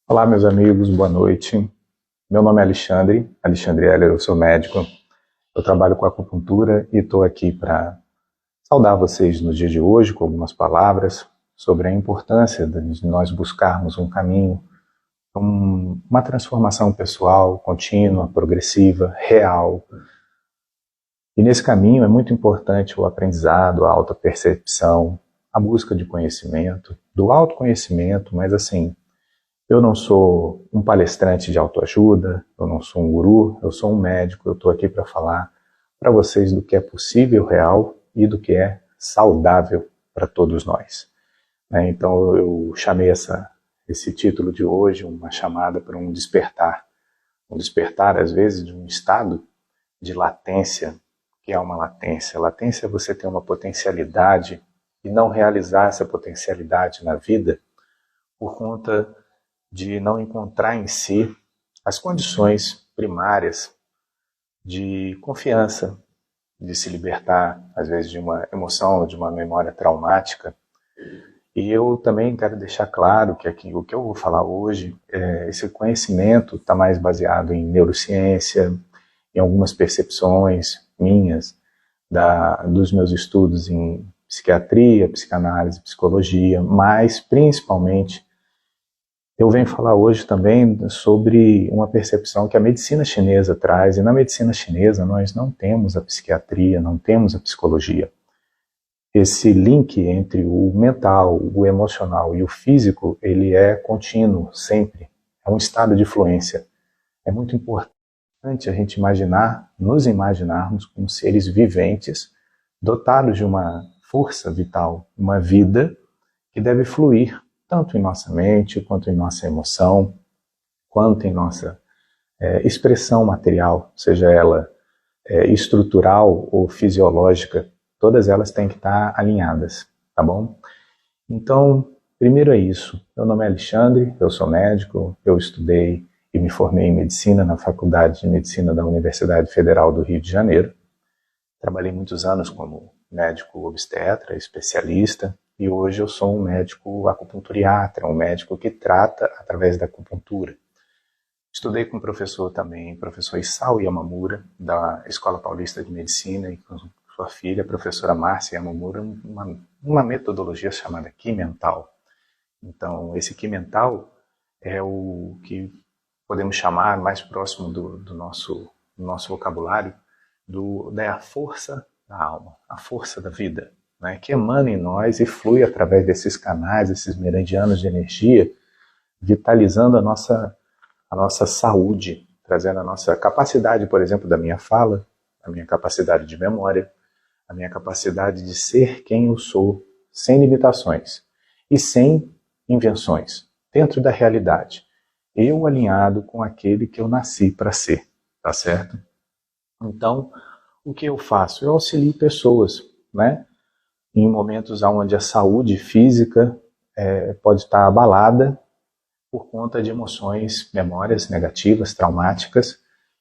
Olá, meus amigos, boa noite. Meu nome é Alexandre Heller, eu sou médico. Eu trabalho com acupuntura e estou aqui para saudar vocês no dia de hoje com algumas palavras sobre a importância de nós buscarmos um caminho, uma transformação pessoal, contínua, progressiva, real. E nesse caminho é muito importante o aprendizado, a autopercepção, a busca de conhecimento, do autoconhecimento, mas assim, eu não sou um palestrante de autoajuda, eu não sou um guru, eu sou um médico, eu estou aqui para falar para vocês do que é possível, real e do que é saudável para todos nós. Então eu chamei esse título de hoje, uma chamada para um despertar às vezes de um estado de latência, que é uma latência. Latência é você ter uma potencialidade e não realizar essa potencialidade na vida por conta de não encontrar em si as condições primárias de confiança, de se libertar, às vezes, de uma emoção, de uma memória traumática. E eu também quero deixar claro que aqui, o que eu vou falar hoje, esse conhecimento está mais baseado em neurociência, em algumas percepções minhas, dos meus estudos em psiquiatria, psicanálise, psicologia, mas principalmente eu venho falar hoje também sobre uma percepção que a medicina chinesa traz, e na medicina chinesa nós não temos a psiquiatria, não temos a psicologia. Esse link entre o mental, o emocional e o físico, ele é contínuo, sempre. É um estado de fluência. É muito importante a gente nos imaginarmos como seres viventes, dotados de uma força vital, uma vida que deve fluir tanto em nossa mente, quanto em nossa emoção, quanto em nossa expressão material, seja ela estrutural ou fisiológica, todas elas têm que estar alinhadas, tá bom? Então, primeiro é isso. Meu nome é Alexandre, eu sou médico, eu estudei e me formei em medicina na Faculdade de Medicina da Universidade Federal do Rio de Janeiro. Trabalhei muitos anos como médico obstetra, especialista, e hoje eu sou um médico acupunturiatra, um médico que trata através da acupuntura. Estudei com um professor também, professor Isao Yamamura, da Escola Paulista de Medicina, e com sua filha, a professora Márcia Yamamura, uma metodologia chamada Ki Mental. Então, esse Ki Mental é o que podemos chamar mais próximo do nosso vocabulário, da força da alma, a força da vida, né, que emana em nós e flui através desses canais, esses meridianos de energia, vitalizando a nossa saúde, trazendo a nossa capacidade, por exemplo, da minha fala, a minha capacidade de memória, a minha capacidade de ser quem eu sou, sem limitações e sem invenções, dentro da realidade. Eu alinhado com aquele que eu nasci para ser, tá certo? Então, o que eu faço? Eu auxilio pessoas, né? Em momentos onde a saúde física pode estar abalada por conta de emoções, memórias negativas, traumáticas,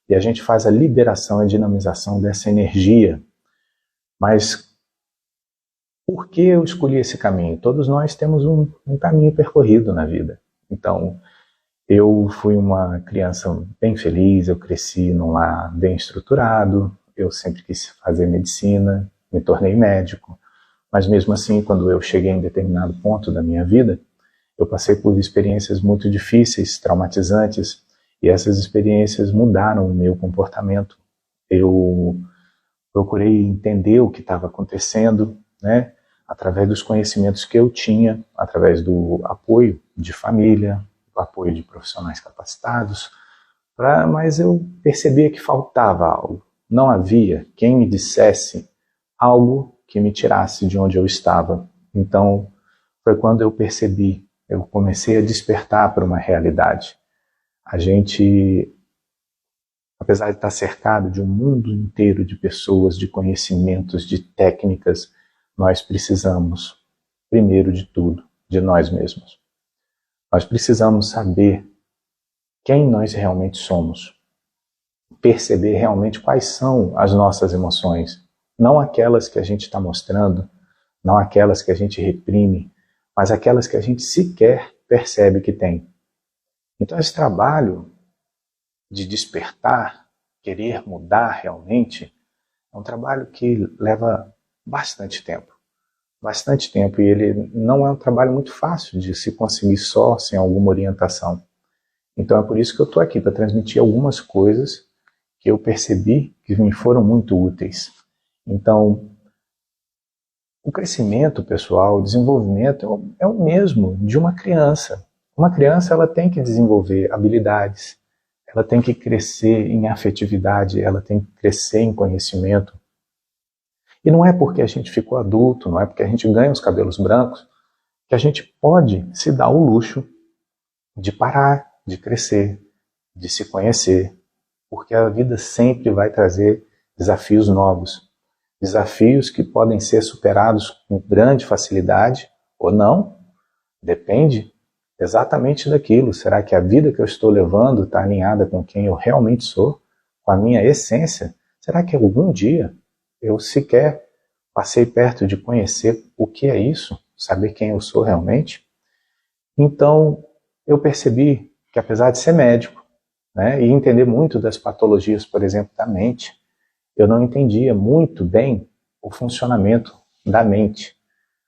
e a gente faz a liberação e a dinamização dessa energia. Mas por que eu escolhi esse caminho? Todos nós temos um caminho percorrido na vida. Então, eu fui uma criança bem feliz, eu cresci num lar bem estruturado, eu sempre quis fazer medicina, me tornei médico, mas mesmo assim, quando eu cheguei em determinado ponto da minha vida, eu passei por experiências muito difíceis, traumatizantes, e essas experiências mudaram o meu comportamento. Eu procurei entender o que estava acontecendo, né, através dos conhecimentos que eu tinha, através do apoio de família, do apoio de profissionais capacitados, mas eu percebia que faltava algo. Não havia quem me dissesse algo que me tirasse de onde eu estava. Então, foi quando eu percebi, eu comecei a despertar para uma realidade. A gente, apesar de estar cercado de um mundo inteiro de pessoas, de conhecimentos, de técnicas, nós precisamos, primeiro de tudo, de nós mesmos. Nós precisamos saber quem nós realmente somos, perceber realmente quais são as nossas emoções, não aquelas que a gente está mostrando, não aquelas que a gente reprime, mas aquelas que a gente sequer percebe que tem. Então esse trabalho de despertar, querer mudar realmente, é um trabalho que leva bastante tempo. Bastante tempo, e ele não é um trabalho muito fácil de se conseguir só, sem alguma orientação. Então é por isso que eu estou aqui, para transmitir algumas coisas que eu percebi que me foram muito úteis. Então, o crescimento pessoal, o desenvolvimento é o mesmo de uma criança. Uma criança ela tem que desenvolver habilidades, ela tem que crescer em afetividade, ela tem que crescer em conhecimento. E não é porque a gente ficou adulto, não é porque a gente ganha os cabelos brancos, que a gente pode se dar o luxo de parar, de crescer, de se conhecer. Porque a vida sempre vai trazer desafios novos. Desafios que podem ser superados com grande facilidade ou não. Depende exatamente daquilo. Será que a vida que eu estou levando está alinhada com quem eu realmente sou? Com a minha essência? Será que algum dia eu sequer passei perto de conhecer o que é isso? Saber quem eu sou realmente? Então, eu percebi que apesar de ser médico, né, e entender muito das patologias, por exemplo, da mente, eu não entendia muito bem o funcionamento da mente.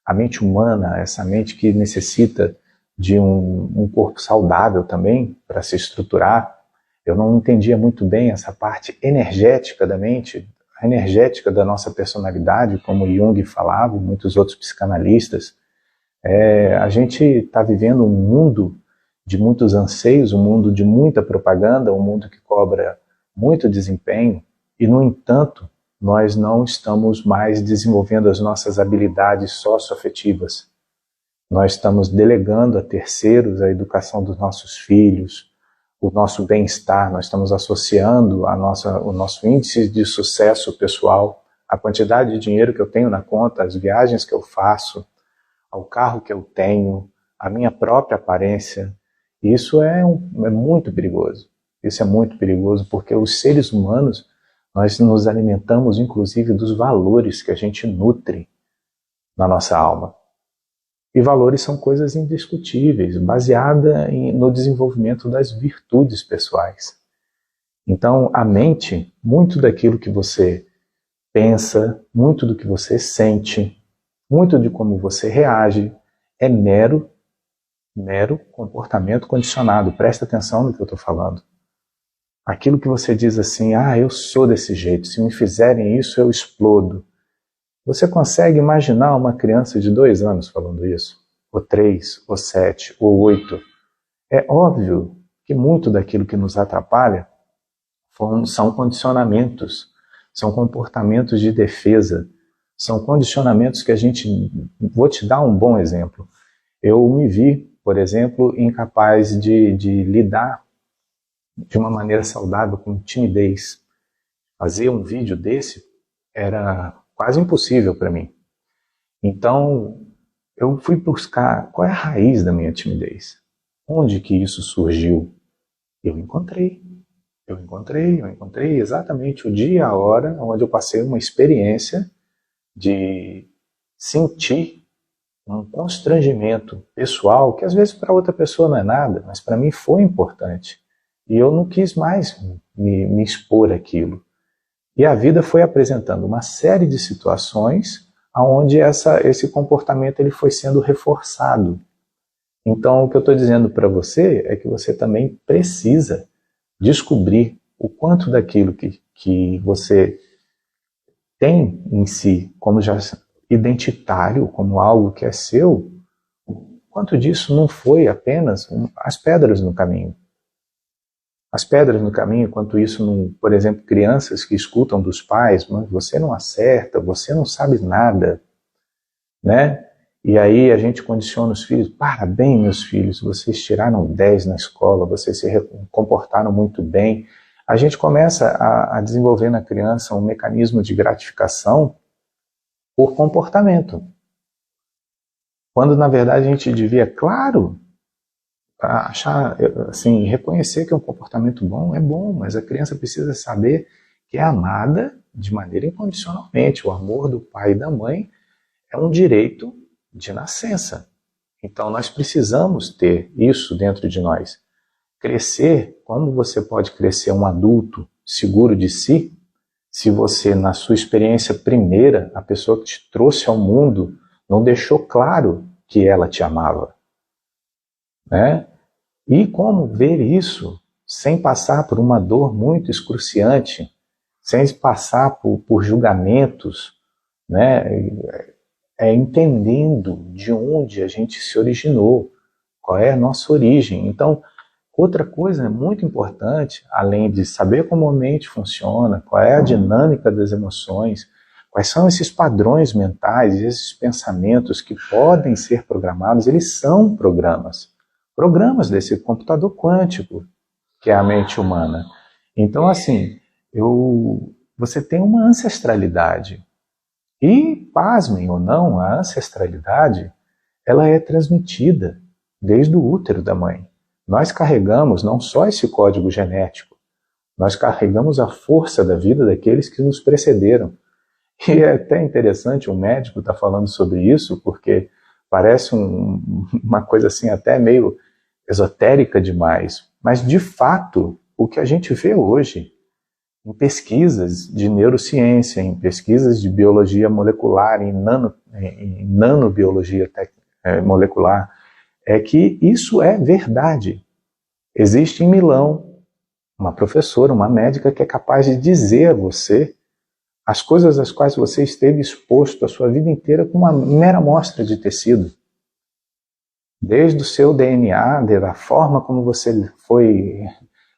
A mente humana, essa mente que necessita de um corpo saudável também para se estruturar. Eu não entendia muito bem essa parte energética da mente, a energética da nossa personalidade, como Jung falava e muitos outros psicanalistas. A gente está vivendo um mundo de muitos anseios, um mundo de muita propaganda, um mundo que cobra muito desempenho e, no entanto, nós não estamos mais desenvolvendo as nossas habilidades socioafetivas. Nós estamos delegando a terceiros a educação dos nossos filhos, o nosso bem-estar, nós estamos associando o nosso índice de sucesso pessoal, a quantidade de dinheiro que eu tenho na conta, as viagens que eu faço, ao carro que eu tenho, a minha própria aparência. Isso é muito perigoso. Isso é muito perigoso porque os seres humanos, nós nos alimentamos inclusive dos valores que a gente nutre na nossa alma. E valores são coisas indiscutíveis, baseadas no desenvolvimento das virtudes pessoais. Então, a mente, muito daquilo que você pensa, muito do que você sente, muito de como você reage, é mero comportamento condicionado. Presta atenção no que eu estou falando. Aquilo que você diz assim, eu sou desse jeito, se me fizerem isso eu explodo. Você consegue imaginar uma criança de 2 anos falando isso? Ou 3, ou 7, ou 8? É óbvio que muito daquilo que nos atrapalha são condicionamentos, são comportamentos de defesa, são condicionamentos que a gente... Vou te dar um bom exemplo. Eu me vi, por exemplo, incapaz de lidar de uma maneira saudável com timidez. Fazer um vídeo desse era quase impossível para mim. Então, eu fui buscar qual é a raiz da minha timidez. Onde que isso surgiu? Eu encontrei exatamente o dia e a hora onde eu passei uma experiência de sentir um constrangimento pessoal, que às vezes para outra pessoa não é nada, mas para mim foi importante. E eu não quis mais me expor àquilo. E a vida foi apresentando uma série de situações onde esse comportamento ele foi sendo reforçado. Então, o que eu estou dizendo para você é que você também precisa descobrir o quanto daquilo que você tem em si, como já identitário, como algo que é seu, o quanto disso não foi apenas as pedras no caminho. As pedras no caminho, quanto isso, por exemplo, crianças que escutam dos pais, mas você não acerta, você não sabe nada, né? E aí a gente condiciona os filhos, parabéns meus filhos, vocês tiraram 10 na escola, vocês se comportaram muito bem. A gente começa a desenvolver na criança um mecanismo de gratificação por comportamento. Quando na verdade a gente devia, claro, achar, assim, reconhecer que um comportamento bom é bom, mas a criança precisa saber que é amada de maneira incondicionalmente. O amor do pai e da mãe é um direito de nascença. Então nós precisamos ter isso dentro de nós. crescer, como você pode crescer um adulto seguro de si, se você, na sua experiência primeira, a pessoa que te trouxe ao mundo, não deixou claro que ela te amava, né? E como ver isso sem passar por uma dor muito excruciante, sem passar por julgamentos, né? Entendendo de onde a gente se originou, qual é a nossa origem. Então, outra coisa muito importante, além de saber como a mente funciona, qual é a dinâmica das emoções, quais são esses padrões mentais, esses pensamentos que podem ser programados, eles são programas desse computador quântico, que é a mente humana. Então, assim, você tem uma ancestralidade. E, pasmem ou não, a ancestralidade, ela é transmitida desde o útero da mãe. Nós carregamos não só esse código genético, nós carregamos a força da vida daqueles que nos precederam. E é até interessante, um médico está falando sobre isso, porque parece uma coisa assim até meio esotérica demais. Mas, de fato, o que a gente vê hoje, em pesquisas de neurociência, em pesquisas de biologia molecular, em nanobiologia molecular, é que isso é verdade. Existe em Milão uma professora, uma médica que é capaz de dizer a você as coisas às quais você esteve exposto a sua vida inteira com uma mera amostra de tecido. Desde o seu DNA, da forma como você foi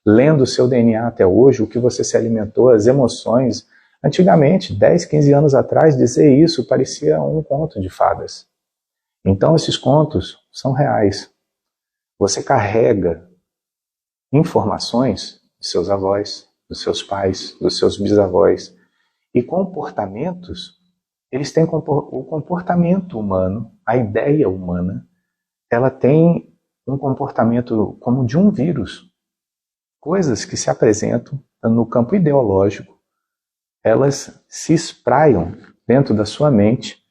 lendo o seu DNA até hoje, o que você se alimentou, as emoções. Antigamente, 10, 15 anos atrás, dizer isso parecia um conto de fadas. Então, esses contos são reais. Você carrega informações dos seus avós, dos seus pais, dos seus bisavós. E comportamentos, eles têm o comportamento humano, a ideia humana, ela tem um comportamento como de um vírus. Coisas que se apresentam no campo ideológico, elas se espraiam dentro da sua mente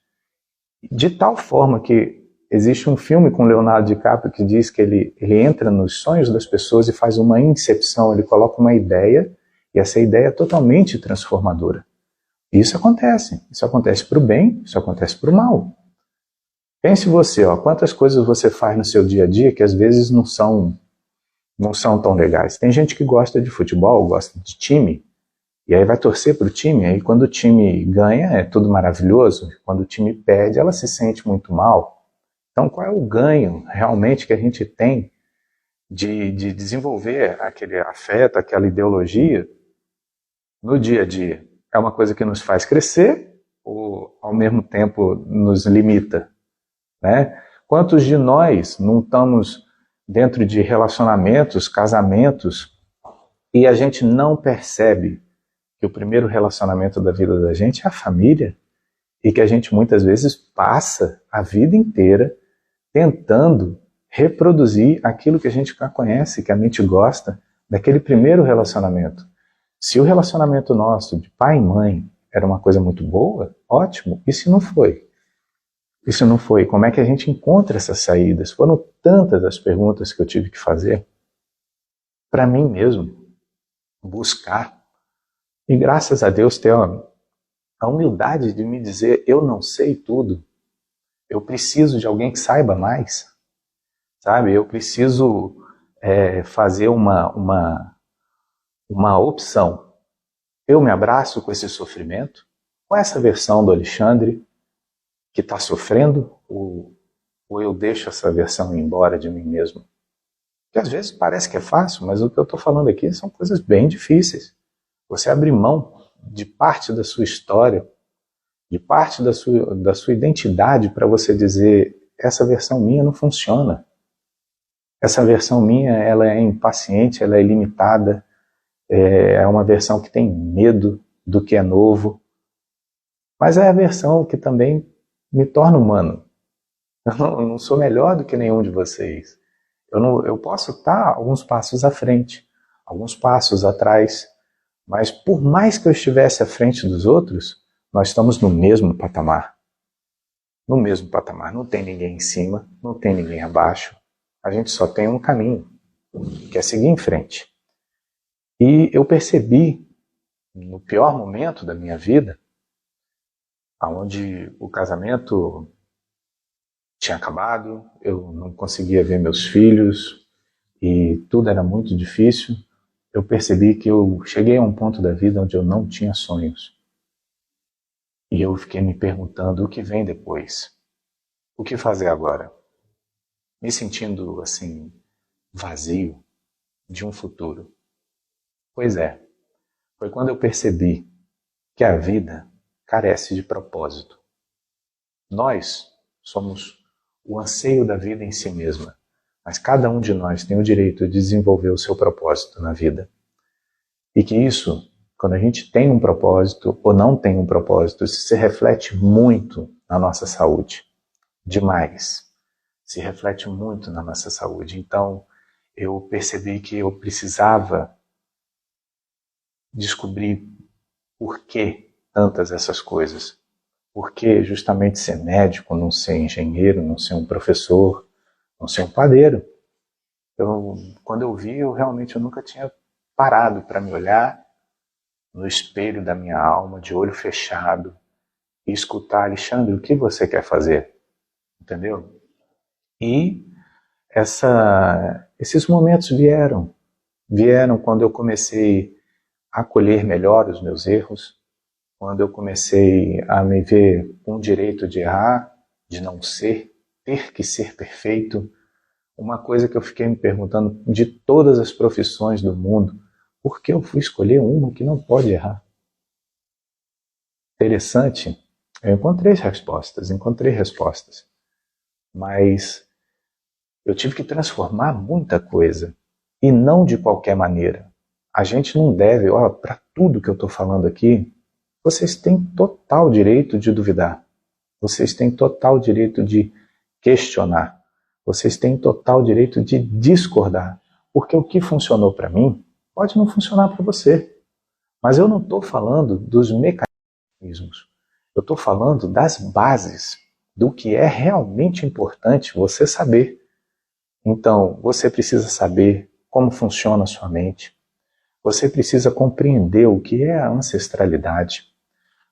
de tal forma que existe um filme com Leonardo DiCaprio que diz que ele entra nos sonhos das pessoas e faz uma incepção, ele coloca uma ideia e essa ideia é totalmente transformadora. Isso acontece para o bem, isso acontece para o mal. Pense você, quantas coisas você faz no seu dia a dia que às vezes não são tão legais. Tem gente que gosta de futebol, gosta de time, e aí vai torcer para o time, aí quando o time ganha é tudo maravilhoso, quando o time perde ela se sente muito mal. Então qual é o ganho realmente que a gente tem de desenvolver aquele afeto, aquela ideologia no dia a dia? É uma coisa que nos faz crescer ou ao mesmo tempo nos limita, né? Quantos de nós não estamos dentro de relacionamentos, casamentos, e a gente não percebe que o primeiro relacionamento da vida da gente é a família, e que a gente muitas vezes passa a vida inteira tentando reproduzir aquilo que a gente já conhece, que a mente gosta, daquele primeiro relacionamento. Se o relacionamento nosso de pai e mãe era uma coisa muito boa, ótimo, e se não foi? Isso não foi. Como é que a gente encontra essas saídas? Foram tantas as perguntas que eu tive que fazer para mim mesmo, buscar. E graças a Deus ter a humildade de me dizer, eu não sei tudo. Eu preciso de alguém que saiba mais. Sabe? Eu preciso fazer uma opção. Eu me abraço com esse sofrimento, com essa versão do Alexandre, que está sofrendo, ou eu deixo essa versão ir embora de mim mesmo? Que às vezes parece que é fácil, mas o que eu estou falando aqui são coisas bem difíceis. Você abrir mão de parte da sua história, de parte da sua identidade para você dizer, essa versão minha não funciona. Essa versão minha, ela é impaciente, ela é ilimitada, é uma versão que tem medo do que é novo, mas é a versão que também me torna humano. Eu não sou melhor do que nenhum de vocês. Eu posso estar alguns passos à frente, alguns passos atrás, mas por mais que eu estivesse à frente dos outros, nós estamos no mesmo patamar. No mesmo patamar. Não tem ninguém em cima, não tem ninguém abaixo. A gente só tem um caminho. quer seguir em frente. E eu percebi, no pior momento da minha vida, onde o casamento tinha acabado, eu não conseguia ver meus filhos e tudo era muito difícil, eu percebi que eu cheguei a um ponto da vida onde eu não tinha sonhos. E eu fiquei me perguntando o que vem depois. O que fazer agora? Me sentindo, assim, vazio de um futuro. Pois é, foi quando eu percebi que a vida carece de propósito. Nós somos o anseio da vida em si mesma, mas cada um de nós tem o direito de desenvolver o seu propósito na vida. E que isso, quando a gente tem um propósito ou não tem um propósito, isso se reflete muito na nossa saúde. Demais. Se reflete muito na nossa saúde. Então, eu percebi que eu precisava descobrir por que tantas essas coisas. Por que justamente ser médico, não ser engenheiro, não ser um professor, não ser um padeiro. Quando eu vi, eu nunca tinha parado para me olhar no espelho da minha alma, de olho fechado, e escutar: Alexandre, o que você quer fazer? Entendeu? E esses momentos vieram quando eu comecei a acolher melhor os meus erros, quando eu comecei a me ver com o direito de errar, de não ter que ser perfeito. Uma coisa que eu fiquei me perguntando de todas as profissões do mundo, por que eu fui escolher uma que não pode errar? Interessante, eu encontrei respostas, mas eu tive que transformar muita coisa, e não de qualquer maneira. A gente não deve, para tudo que eu estou falando aqui, vocês têm total direito de duvidar, vocês têm total direito de questionar, vocês têm total direito de discordar, porque o que funcionou para mim pode não funcionar para você. Mas eu não estou falando dos mecanismos, eu estou falando das bases, do que é realmente importante você saber. Então, você precisa saber como funciona a sua mente, você precisa compreender o que é a ancestralidade,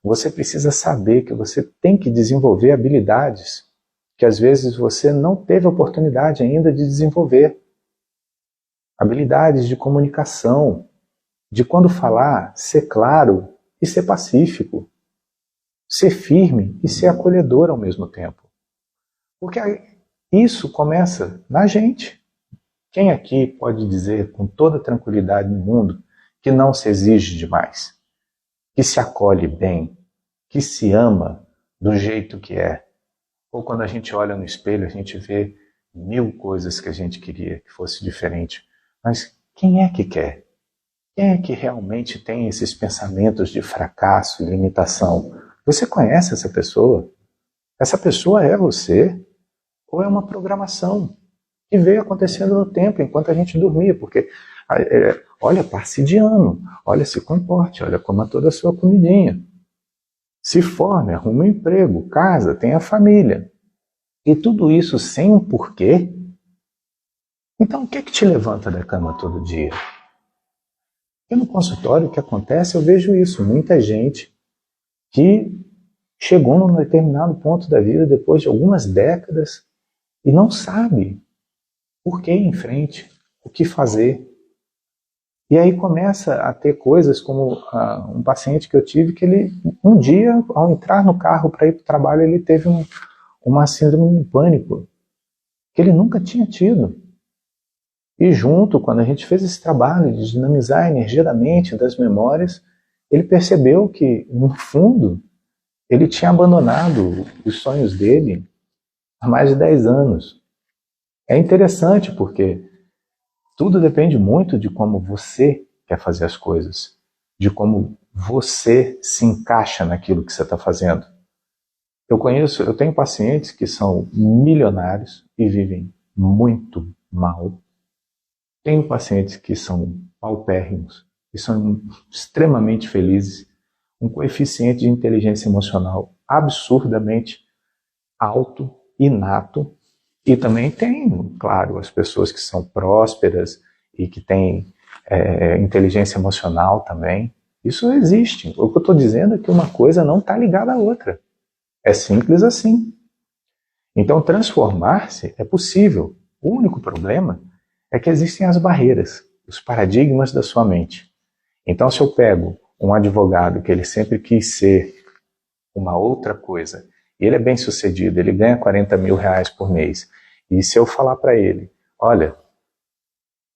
você precisa saber que você tem que desenvolver habilidades que às vezes você não teve oportunidade ainda de desenvolver. Habilidades de comunicação, de quando falar, ser claro e ser pacífico, ser firme e ser acolhedor ao mesmo tempo. Porque isso começa na gente. Quem aqui pode dizer com toda tranquilidade no mundo que não se exige demais? Que se acolhe bem, que se ama do jeito que é? Ou quando a gente olha no espelho, a gente vê 1000 coisas que a gente queria que fosse diferente. Mas quem é que quer? Quem é que realmente tem esses pensamentos de fracasso e limitação? Você conhece essa pessoa? Essa pessoa é você? Ou é uma programação que veio acontecendo no tempo, enquanto a gente dormia? Porque, olha, passe de ano, olha, se comporte, olha, coma toda a sua comidinha. Se forme, arrume um emprego, casa, tenha família. E tudo isso sem um porquê? Então o que te levanta da cama todo dia? E no consultório o que acontece, eu vejo isso, muita gente que chegou num determinado ponto da vida depois de algumas décadas e não sabe por que ir em frente, o que fazer. E aí começa a ter coisas como um paciente que eu tive que ele, um dia, ao entrar no carro para ir para o trabalho, ele teve uma síndrome de pânico que ele nunca tinha tido. E junto, quando a gente fez esse trabalho de dinamizar a energia da mente, das memórias, ele percebeu que, no fundo, ele tinha abandonado os sonhos dele há mais de 10 anos. É interessante porque tudo depende muito de como você quer fazer as coisas, de como você se encaixa naquilo que você está fazendo. Eu tenho pacientes que são milionários e vivem muito mal. Tenho pacientes que são paupérrimos e são extremamente felizes, um coeficiente de inteligência emocional absurdamente alto, inato. E também tem, claro, as pessoas que são prósperas e que tem inteligência emocional também. Isso existe. O que eu estou dizendo é que uma coisa não está ligada à outra. É simples assim. Então, transformar-se é possível. O único problema é que existem as barreiras, os paradigmas da sua mente. Então, se eu pego um advogado que ele sempre quis ser uma outra coisa, e ele é bem sucedido, ele ganha 40 mil reais por mês, e se eu falar para ele, olha,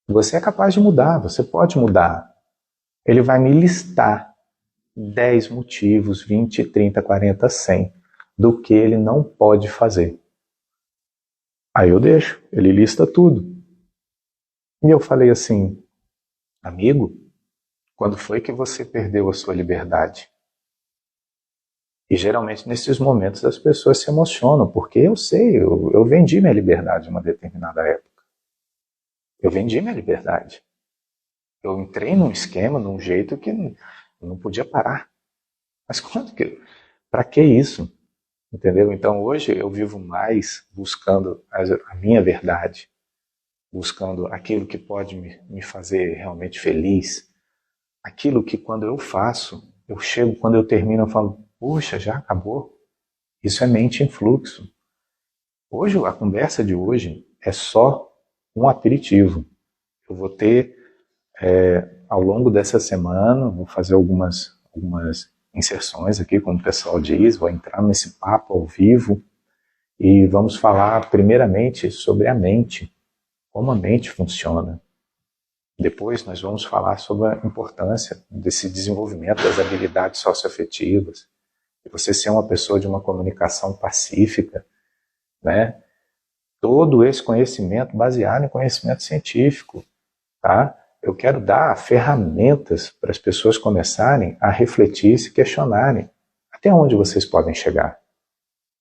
você é capaz de mudar, você pode mudar, ele vai me listar 10 motivos, 20, 30, 40, 100, do que ele não pode fazer. Aí eu deixo, ele lista tudo. E eu falei assim, amigo, quando foi que você perdeu a sua liberdade? E geralmente nesses momentos as pessoas se emocionam, porque eu sei, eu vendi minha liberdade em uma determinada época. Eu vendi minha liberdade. Eu entrei num esquema, num jeito que não podia parar. Mas quando que... Para que isso? Entendeu? Então hoje eu vivo mais buscando a minha verdade, buscando aquilo que pode me fazer realmente feliz, aquilo que quando eu faço, eu chego, quando eu termino, eu falo, puxa, já acabou? Isso é mente em fluxo. Hoje, a conversa de hoje é só um aperitivo. Eu vou ter, ao longo dessa semana, vou fazer algumas inserções aqui, como o pessoal diz, vou entrar nesse papo ao vivo e vamos falar primeiramente sobre a mente, como a mente funciona. Depois nós vamos falar sobre a importância desse desenvolvimento das habilidades socioafetivas, de você ser uma pessoa de uma comunicação pacífica, né? Todo esse conhecimento baseado em conhecimento científico, tá? Eu quero dar ferramentas para as pessoas começarem a refletir e se questionarem até onde vocês podem chegar.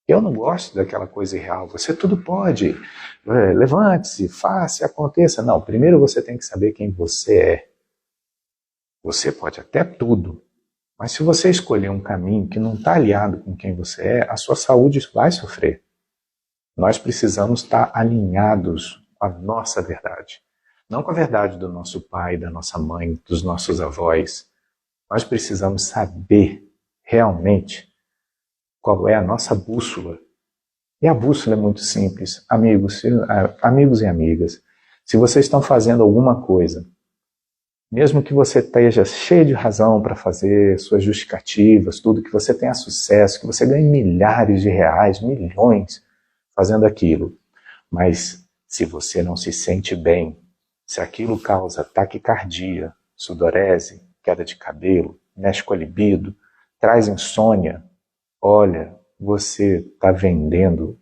Eu não gosto daquela coisa irreal, você tudo pode, levante-se, faça, aconteça. Não, primeiro você tem que saber quem você é. Você pode até tudo, mas se você escolher um caminho que não está alinhado com quem você é, a sua saúde vai sofrer. Nós precisamos estar alinhados com a nossa verdade. Não com a verdade do nosso pai, da nossa mãe, dos nossos avós. Nós precisamos saber realmente qual é a nossa bússola. E a bússola é muito simples. Amigos e amigas, se vocês estão fazendo alguma coisa, mesmo que você esteja cheio de razão para fazer suas justificativas, tudo, que você tenha sucesso, que você ganhe milhares de reais, milhões fazendo aquilo, mas se você não se sente bem, se aquilo causa taquicardia, sudorese, queda de cabelo, mexe com a libido, traz insônia, olha, você está vendendo,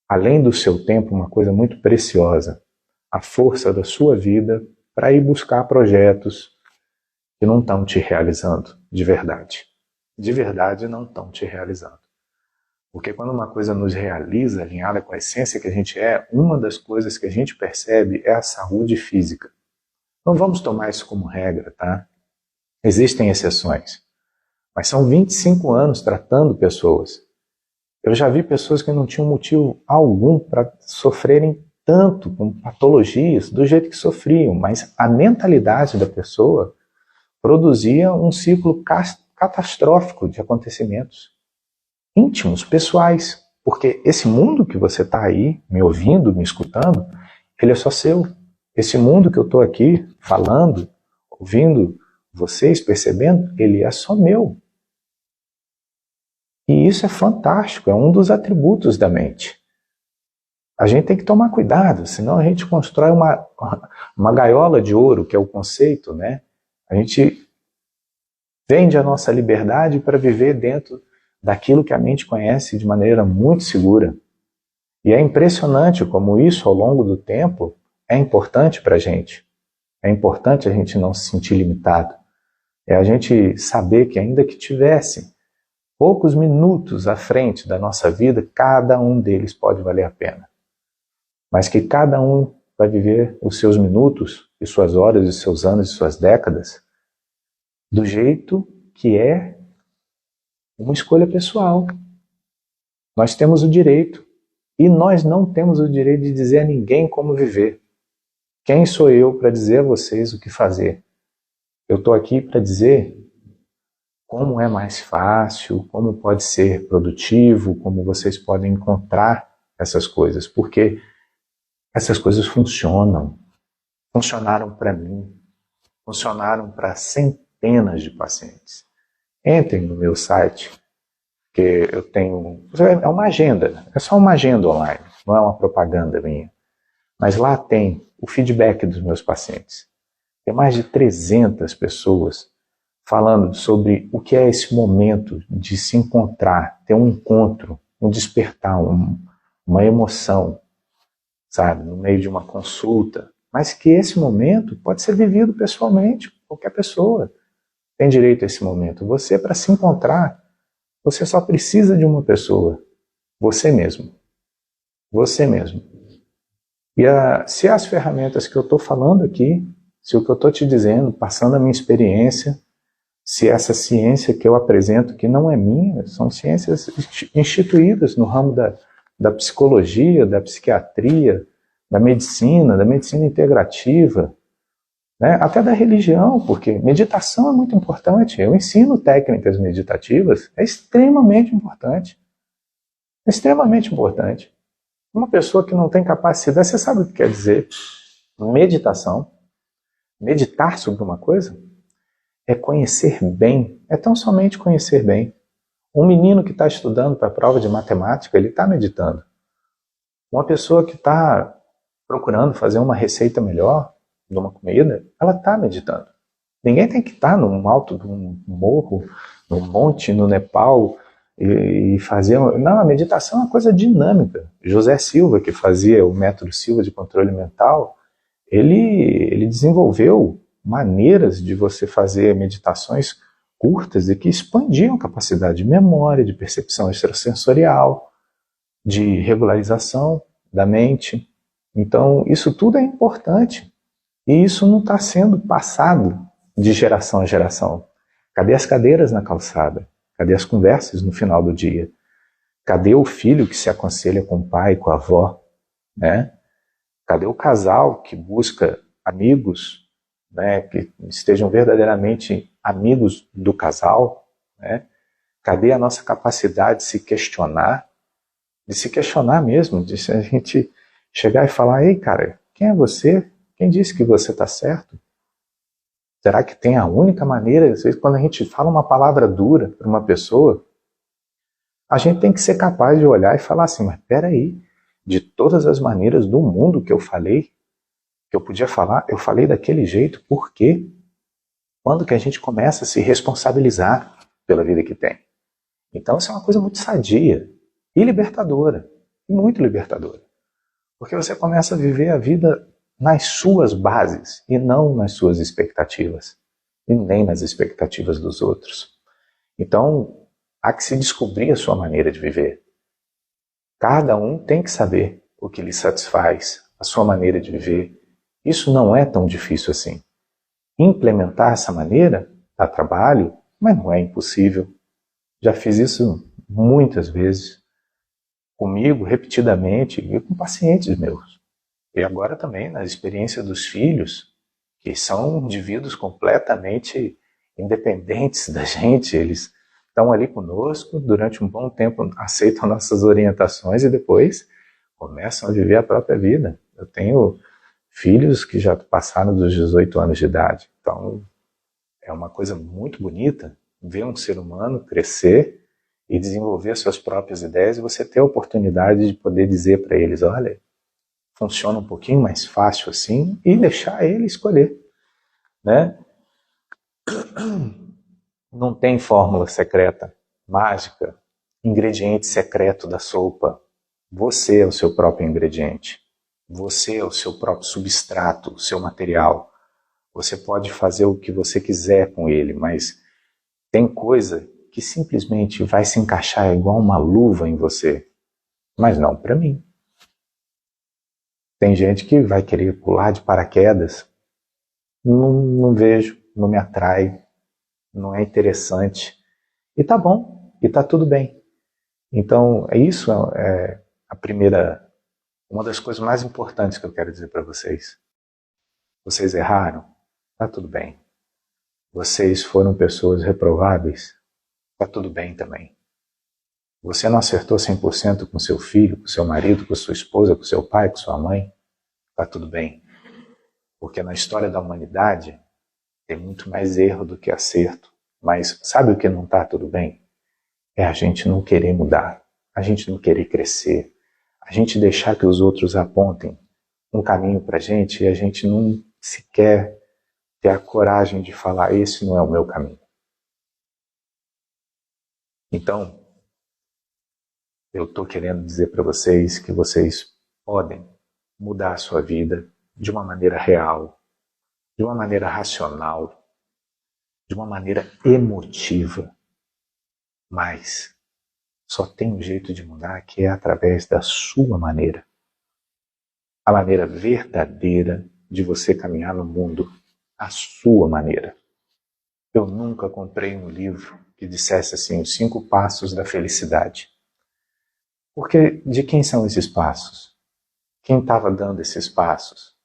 além do seu tempo, uma coisa muito preciosa, a força da sua vida para ir buscar projetos que não estão te realizando de verdade. De verdade não estão te realizando. Porque quando uma coisa nos realiza, alinhada com a essência que a gente é, uma das coisas que a gente percebe é a saúde física. Não vamos tomar isso como regra, tá? Existem exceções. Mas são 25 anos tratando pessoas. Eu já vi pessoas que não tinham motivo algum para sofrerem tanto com patologias do jeito que sofriam, mas a mentalidade da pessoa produzia um ciclo catastrófico de acontecimentos íntimos, pessoais, porque esse mundo que você está aí, me ouvindo, me escutando, ele é só seu. Esse mundo que eu estou aqui falando, ouvindo vocês, percebendo, ele é só meu. E isso é fantástico, é um dos atributos da mente. A gente tem que tomar cuidado, senão a gente constrói uma gaiola de ouro, que é o conceito, né? A gente vende a nossa liberdade para viver dentro daquilo que a mente conhece de maneira muito segura. E é impressionante como isso, ao longo do tempo, é importante para a gente. É importante a gente não se sentir limitado. É a gente saber que ainda que tivesse poucos minutos à frente da nossa vida, cada um deles pode valer a pena. Mas que cada um vai viver os seus minutos, e suas horas, e seus anos, e suas décadas, do jeito que é uma escolha pessoal. Nós temos o direito, e nós não temos o direito de dizer a ninguém como viver. Quem sou eu para dizer a vocês o que fazer? Eu estou aqui para dizer como é mais fácil, como pode ser produtivo, como vocês podem encontrar essas coisas, porque essas coisas funcionam. Funcionaram para mim, funcionaram para centenas de pacientes. Entrem no meu site, que eu tenho... É uma agenda, é só uma agenda online, não é uma propaganda minha. Mas lá tem o feedback dos meus pacientes. Tem mais de 300 pessoas falando sobre o que é esse momento de se encontrar, ter um encontro, um despertar, uma emoção, sabe, no meio de uma consulta. Mas que esse momento pode ser vivido pessoalmente, qualquer pessoa tem direito a esse momento. Você, para se encontrar, você só precisa de uma pessoa, você mesmo. Você mesmo. E se as ferramentas que eu estou falando aqui, se o que eu estou te dizendo, passando a minha experiência, se essa ciência que eu apresento, que não é minha, são ciências instituídas no ramo da psicologia, da psiquiatria, da medicina integrativa, né? Até da religião, porque meditação é muito importante. Eu ensino técnicas meditativas, é extremamente importante. É extremamente importante. Uma pessoa que não tem capacidade, você sabe o que quer dizer meditação? Meditar sobre uma coisa? É conhecer bem, é tão somente conhecer bem. Um menino que está estudando para a prova de matemática, ele está meditando. Uma pessoa que está procurando fazer uma receita melhor de uma comida, ela está meditando. Ninguém tem que estar no alto de um morro, num monte, no Nepal, e fazer... Não, a meditação é uma coisa dinâmica. José Silva, que fazia o método Silva de controle mental, ele desenvolveu maneiras de você fazer meditações curtas e que expandiam a capacidade de memória, de percepção extrasensorial, de regularização da mente. Então, isso tudo é importante. E isso não está sendo passado de geração a geração. Cadê as cadeiras na calçada? Cadê as conversas no final do dia? Cadê o filho que se aconselha com o pai, com a avó? Né? Cadê o casal que busca amigos, né, que estejam verdadeiramente amigos do casal? Né? Cadê a nossa capacidade de se questionar mesmo, de a gente chegar e falar, ei cara, quem é você? Quem disse que você está certo? Será que tem a única maneira? Às vezes, quando a gente fala uma palavra dura para uma pessoa, a gente tem que ser capaz de olhar e falar assim, mas peraí, de todas as maneiras do mundo que eu falei, que eu podia falar, eu falei daquele jeito, por quê? Quando que a gente começa a se responsabilizar pela vida que tem? Então, isso é uma coisa muito sadia e libertadora, e muito libertadora. Porque você começa a viver a vida nas suas bases e não nas suas expectativas, e nem nas expectativas dos outros. Então, há que se descobrir a sua maneira de viver. Cada um tem que saber o que lhe satisfaz, a sua maneira de viver. Isso não é tão difícil assim. Implementar essa maneira dá trabalho, mas não é impossível. Já fiz isso muitas vezes, comigo, repetidamente, e com pacientes meus. E agora também na experiência dos filhos, que são indivíduos completamente independentes da gente, eles estão ali conosco, durante um bom tempo aceitam nossas orientações e depois começam a viver a própria vida. Eu tenho filhos que já passaram dos 18 anos de idade, então é uma coisa muito bonita ver um ser humano crescer e desenvolver suas próprias ideias e você ter a oportunidade de poder dizer para eles, olha, funciona um pouquinho mais fácil assim, e deixar ele escolher, né? Não tem fórmula secreta, mágica, ingrediente secreto da sopa. Você é o seu próprio ingrediente. Você é o seu próprio substrato, o seu material. Você pode fazer o que você quiser com ele, mas tem coisa que simplesmente vai se encaixar igual uma luva em você. Mas não para mim. Tem gente que vai querer pular de paraquedas. Não vejo, não me atrai, não é interessante. E tá bom, e tá tudo bem. Então, isso é a primeira, uma das coisas mais importantes que eu quero dizer para vocês. Vocês erraram? Tá tudo bem. Vocês foram pessoas reprováveis? Tá tudo bem também. Você não acertou 100% com seu filho, com seu marido, com sua esposa, com seu pai, com sua mãe? Tá tudo bem. Porque na história da humanidade tem muito mais erro do que acerto. Mas sabe o que não tá tudo bem? É a gente não querer mudar, a gente não querer crescer, a gente deixar que os outros apontem um caminho pra gente e a gente não sequer ter a coragem de falar, esse não é o meu caminho. Então, eu estou querendo dizer para vocês que vocês podem mudar a sua vida de uma maneira real, de uma maneira racional, de uma maneira emotiva, mas só tem um jeito de mudar que é através da sua maneira. A maneira verdadeira de você caminhar no mundo, a sua maneira. Eu nunca comprei um livro que dissesse assim, os 5 passos da felicidade. Porque de quem são esses passos? Quem estava dando esses passos?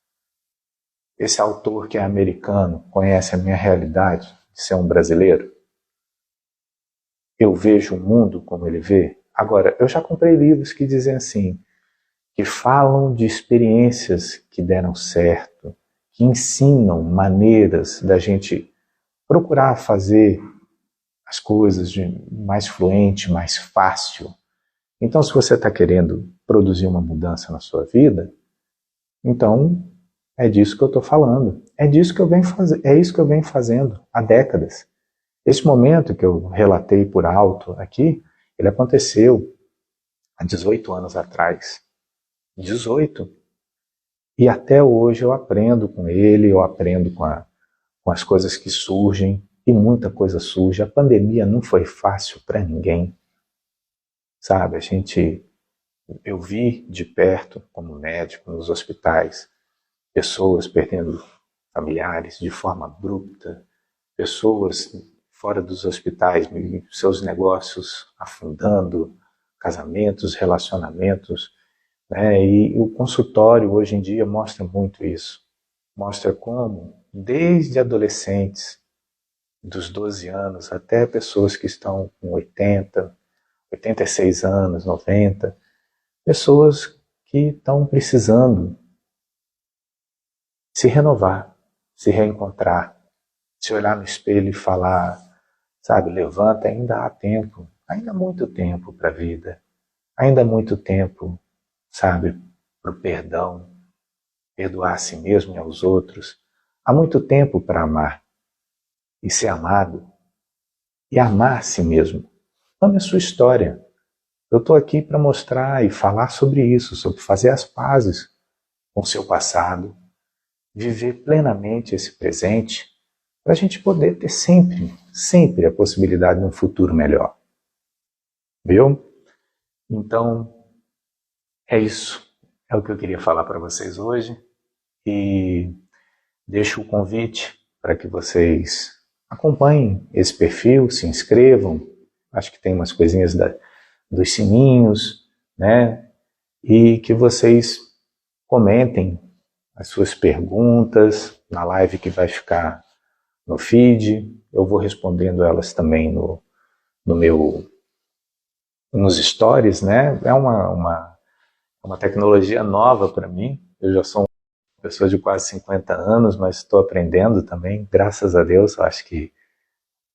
Esse autor que é americano conhece a minha realidade de ser um brasileiro? Eu vejo o mundo como ele vê? Agora, eu já comprei livros que dizem assim, que falam de experiências que deram certo, que ensinam maneiras da gente procurar fazer as coisas de mais fluente, mais fácil. Então, se você está querendo produzir uma mudança na sua vida, então é disso que eu estou falando. É disso que eu venho é isso que eu venho fazendo há décadas. Esse momento que eu relatei por alto aqui, ele aconteceu há 18 anos atrás. 18. E até hoje eu aprendo com ele, eu aprendo com as coisas que surgem, e muita coisa surge. A pandemia não foi fácil para ninguém. Sabe, eu vi de perto, como médico, nos hospitais, pessoas perdendo familiares de forma abrupta, pessoas fora dos hospitais, seus negócios afundando, casamentos, relacionamentos, né? E o consultório hoje em dia mostra muito isso. Mostra como, desde adolescentes, dos 12 anos, até pessoas que estão com 80, 86 anos, 90, pessoas que estão precisando se renovar, se reencontrar, se olhar no espelho e falar, sabe, levanta, ainda há tempo, ainda há muito tempo para a vida, ainda há muito tempo, sabe, para o perdão, perdoar a si mesmo e aos outros, há muito tempo para amar e ser amado e amar a si mesmo. Ame a sua história. Eu estou aqui para mostrar e falar sobre isso, sobre fazer as pazes com o seu passado, viver plenamente esse presente, para a gente poder ter sempre a possibilidade de um futuro melhor. Viu? Então, é isso. É o que eu queria falar para vocês hoje. E deixo o convite para que vocês acompanhem esse perfil, se inscrevam. Acho que tem umas coisinhas dos sininhos, né? E que vocês comentem as suas perguntas na live que vai ficar no feed. Eu vou respondendo elas também nos stories, né? É uma tecnologia nova para mim. Eu já sou uma pessoa de quase 50 anos, mas estou aprendendo também, graças a Deus. Eu acho que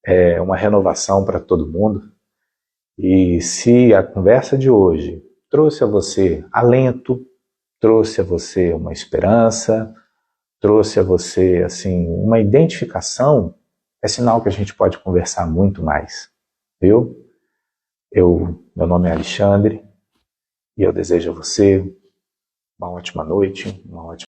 é uma renovação para todo mundo. E se a conversa de hoje trouxe a você alento, trouxe a você uma esperança, trouxe a você assim uma identificação, é sinal que a gente pode conversar muito mais, viu? Meu nome é Alexandre e eu desejo a você uma ótima noite, uma ótima